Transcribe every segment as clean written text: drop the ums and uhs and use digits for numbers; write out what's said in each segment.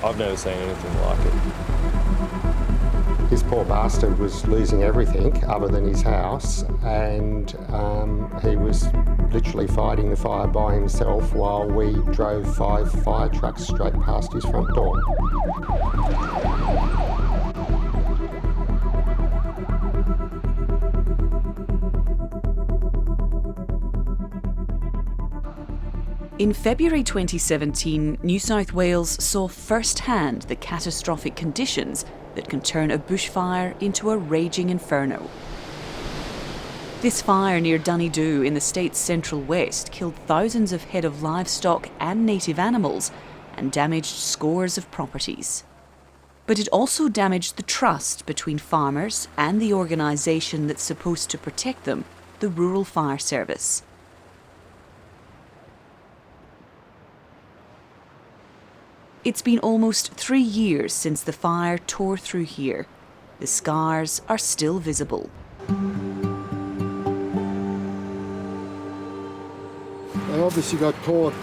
I've never seen anything like it. This poor bastard was losing everything other than his house, and he was literally fighting the fire by himself while we drove 5 fire trucks straight past his front door. In February 2017, New South Wales saw firsthand the catastrophic conditions that can turn a bushfire into a raging inferno. This fire near Dunedoo in the state's Central West killed thousands of head of livestock and native animals and damaged scores of properties. But it also damaged the trust between farmers and the organisation that's supposed to protect them, the Rural Fire Service. It's been almost 3 years since the fire tore through here. The scars are still visible. They obviously got caught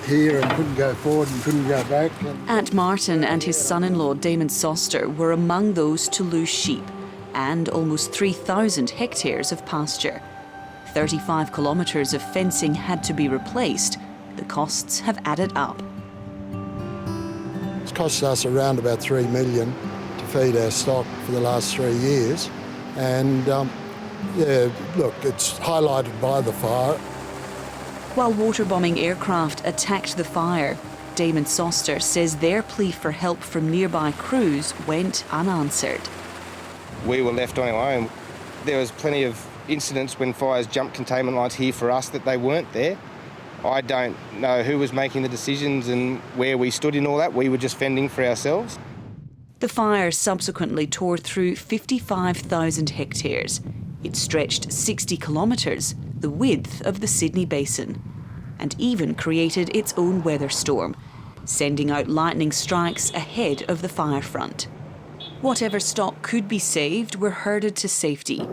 here and couldn't go forward and couldn't go back. Aunt Martin and his son-in-law Damon Soster were among those to lose sheep and almost 3,000 hectares of pasture. 35 kilometres of fencing had to be replaced. The costs have added up. It's cost us around about $3 million to feed our stock for the last 3 years. And yeah, look, it's highlighted by the fire. While waterbombing aircraft attacked the fire, Damon Soster says their plea for help from nearby crews went unanswered. We were left on our own. There was plenty of incidents when fires jumped containment lines here for us that they weren't there. I don't know who was making the decisions and where we stood in all that. We were just fending for ourselves. The fire subsequently tore through 55,000 hectares. It stretched 60 kilometres, the width of the Sydney Basin, and even created its own weather storm, sending out lightning strikes ahead of the fire front. Whatever stock could be saved were herded to safety.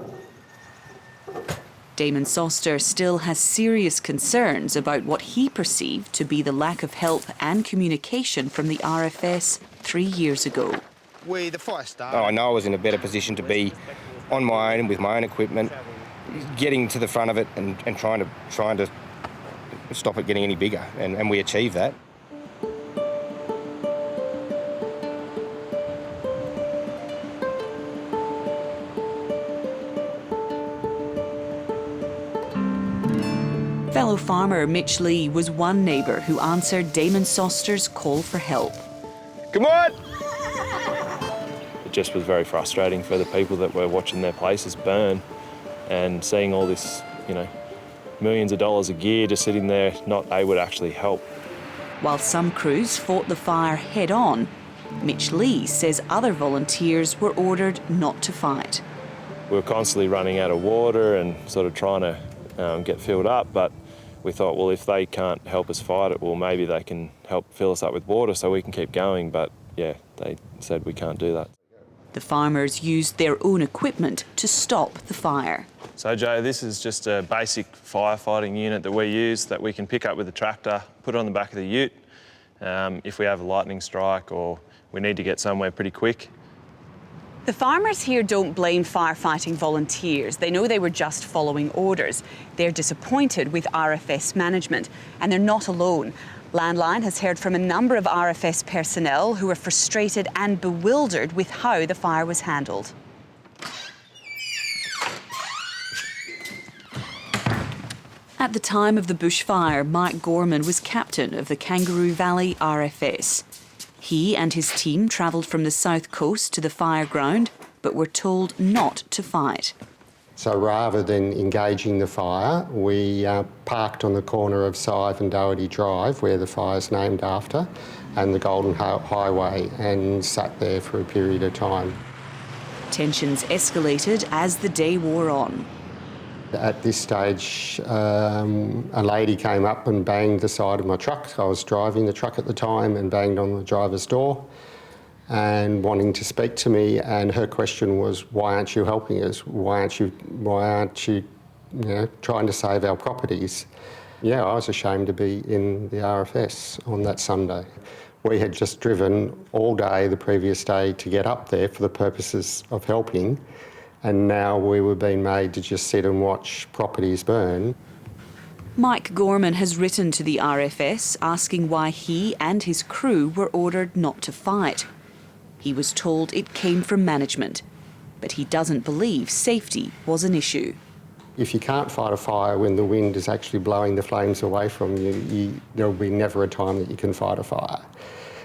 Damon Soster still has serious concerns about what he perceived to be the lack of help and communication from the RFS 3 years ago. The fire started. I know I was in a better position to be on my own with my own equipment, getting to the front of it and trying to stop it getting any bigger, and we achieved that. Fellow farmer Mitch Lee was one neighbour who answered Damon Soster's call for help. Come on! It just was very frustrating for the people that were watching their places burn and seeing all this, millions of dollars of gear just sitting there, not able to actually help. While some crews fought the fire head on, Mitch Lee says other volunteers were ordered not to fight. We were constantly running out of water and sort of trying to get filled up, but we thought, well, if they can't help us fight it, well, maybe they can help fill us up with water so we can keep going. But yeah, they said we can't do that. The farmers used their own equipment to stop the fire. So Joe, this is just a basic firefighting unit that we use that we can pick up with a tractor, put it on the back of the ute if we have a lightning strike or we need to get somewhere pretty quick. The farmers here don't blame firefighting volunteers. They know they were just following orders. They're disappointed with RFS management, and they're not alone. Landline has heard from a number of RFS personnel who are frustrated and bewildered with how the fire was handled. At the time of the bushfire, Mike Gorman was captain of the Kangaroo Valley RFS. He and his team travelled from the south coast to the fire ground, but were told not to fight. So rather than engaging the fire, we parked on the corner of Sive and Doherty Drive, where the fire's named after, and the Golden Highway, and sat there for a period of time. Tensions escalated as the day wore on. At this stage, a lady came up and banged the side of my truck. I was driving the truck at the time and banged on the driver's door and wanting to speak to me, and her question was, why aren't you helping us? Why aren't you trying to save our properties? Yeah, I was ashamed to be in the RFS on that Sunday. We had just driven all day the previous day to get up there for the purposes of helping, and now we were being made to just sit and watch properties burn. Mike Gorman has written to the RFS asking why he and his crew were ordered not to fight. He was told it came from management, but he doesn't believe safety was an issue. If you can't fight a fire when the wind is actually blowing the flames away from you, there'll be never a time that you can fight a fire.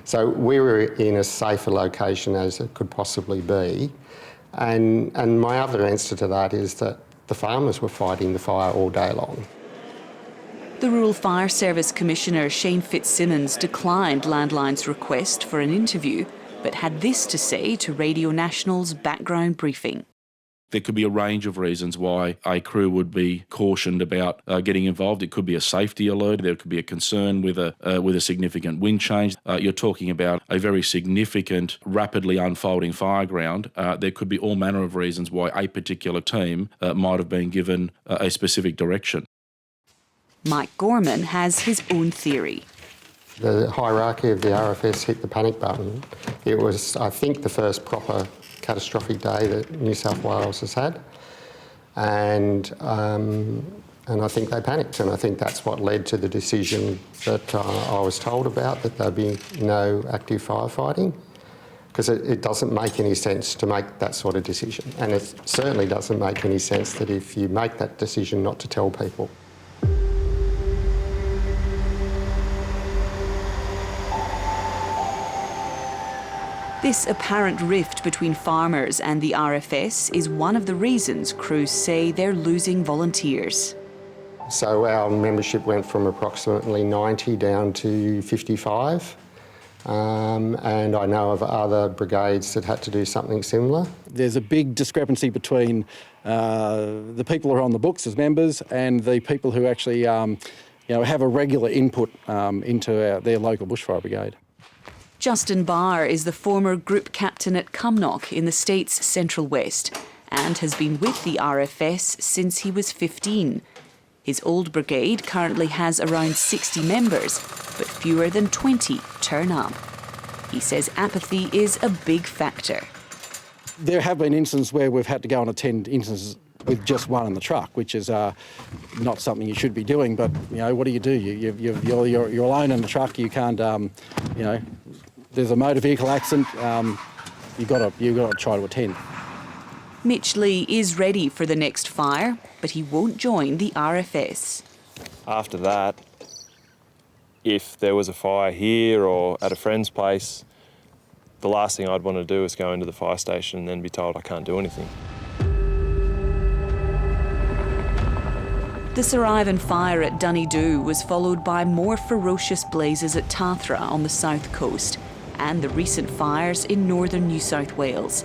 So we were in as safe a location as it could possibly be. And my other answer to that is that the farmers were fighting the fire all day long. The Rural Fire Service Commissioner Shane Fitzsimmons declined Landline's request for an interview, but had this to say to Radio National's Background Briefing. There could be a range of reasons why a crew would be cautioned about getting involved. It could be a safety alert. There could be a concern with a significant wind change. You're talking about a very significant, rapidly unfolding fire ground. There could be all manner of reasons why a particular team might have been given a specific direction. Mike Gorman has his own theory. The hierarchy of the RFS hit the panic button. It was, I think, the first proper catastrophic day that New South Wales has had, and I think they panicked, and I think that's what led to the decision that I was told about, that there'd be no active firefighting, because it doesn't make any sense to make that sort of decision, and it certainly doesn't make any sense that if you make that decision not to tell people. This apparent rift between farmers and the RFS is one of the reasons crews say they're losing volunteers. So our membership went from approximately 90 down to 55, and I know of other brigades that had to do something similar. There's a big discrepancy between the people who are on the books as members and the people who actually have a regular input into their local bushfire brigade. Justin Barr is the former group captain at Cumnock in the state's Central West and has been with the RFS since he was 15. His old brigade currently has around 60 members, but fewer than 20 turn up. He says apathy is a big factor. There have been instances where we've had to go and attend instances with just one in the truck, which is not something you should be doing, but what do? You're alone in the truck, you can't, there's a motor vehicle accident, you've got to try to attend. Mitch Lee is ready for the next fire, but he won't join the RFS. After that, if there was a fire here or at a friend's place, the last thing I'd want to do is go into the fire station and then be told I can't do anything. The Sarivan fire at Dunedoo was followed by more ferocious blazes at Tathra on the south coast and the recent fires in northern New South Wales.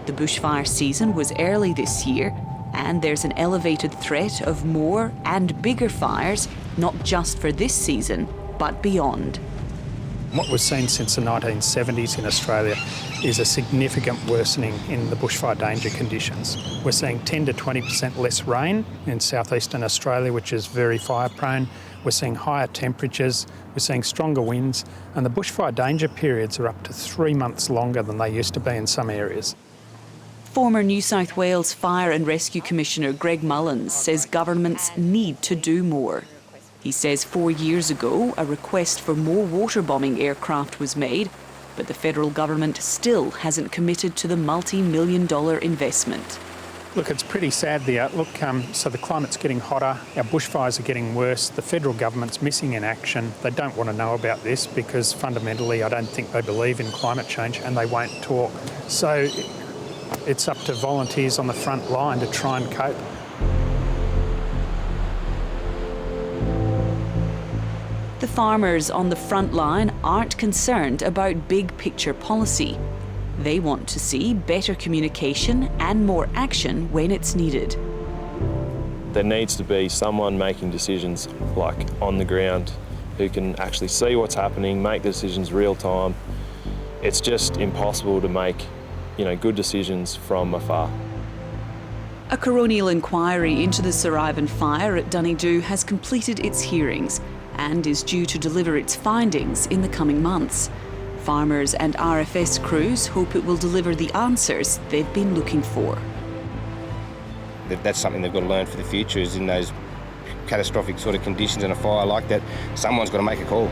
The bushfire season was early this year, and there's an elevated threat of more and bigger fires, not just for this season, but beyond. What we've seen since the 1970s in Australia is a significant worsening in the bushfire danger conditions. We're seeing 10 to 20% less rain in southeastern Australia, which is very fire prone. We're seeing higher temperatures, we're seeing stronger winds, and the bushfire danger periods are up to 3 months longer than they used to be in some areas. Former New South Wales Fire and Rescue Commissioner Greg Mullins says governments need to do more. He says 4 years ago, a request for more water-bombing aircraft was made, but the federal government still hasn't committed to the multi-million-dollar investment. Look, it's pretty sad, the outlook. So the climate's getting hotter, our bushfires are getting worse, the federal government's missing in action. They don't want to know about this because fundamentally I don't think they believe in climate change and they won't talk. So it's up to volunteers on the front line to try and cope. The farmers on the front line aren't concerned about big picture policy. They want to see better communication and more action when it's needed. There needs to be someone making decisions like on the ground who can actually see what's happening, make the decisions real time. It's just impossible to make, good decisions from afar. A coronial inquiry into the Sarivan fire at Dunedoo has completed its hearings, and is due to deliver its findings in the coming months. Farmers and RFS crews hope it will deliver the answers they've been looking for. That's something they've got to learn for the future, is in those catastrophic sort of conditions in a fire like that, someone's got to make a call.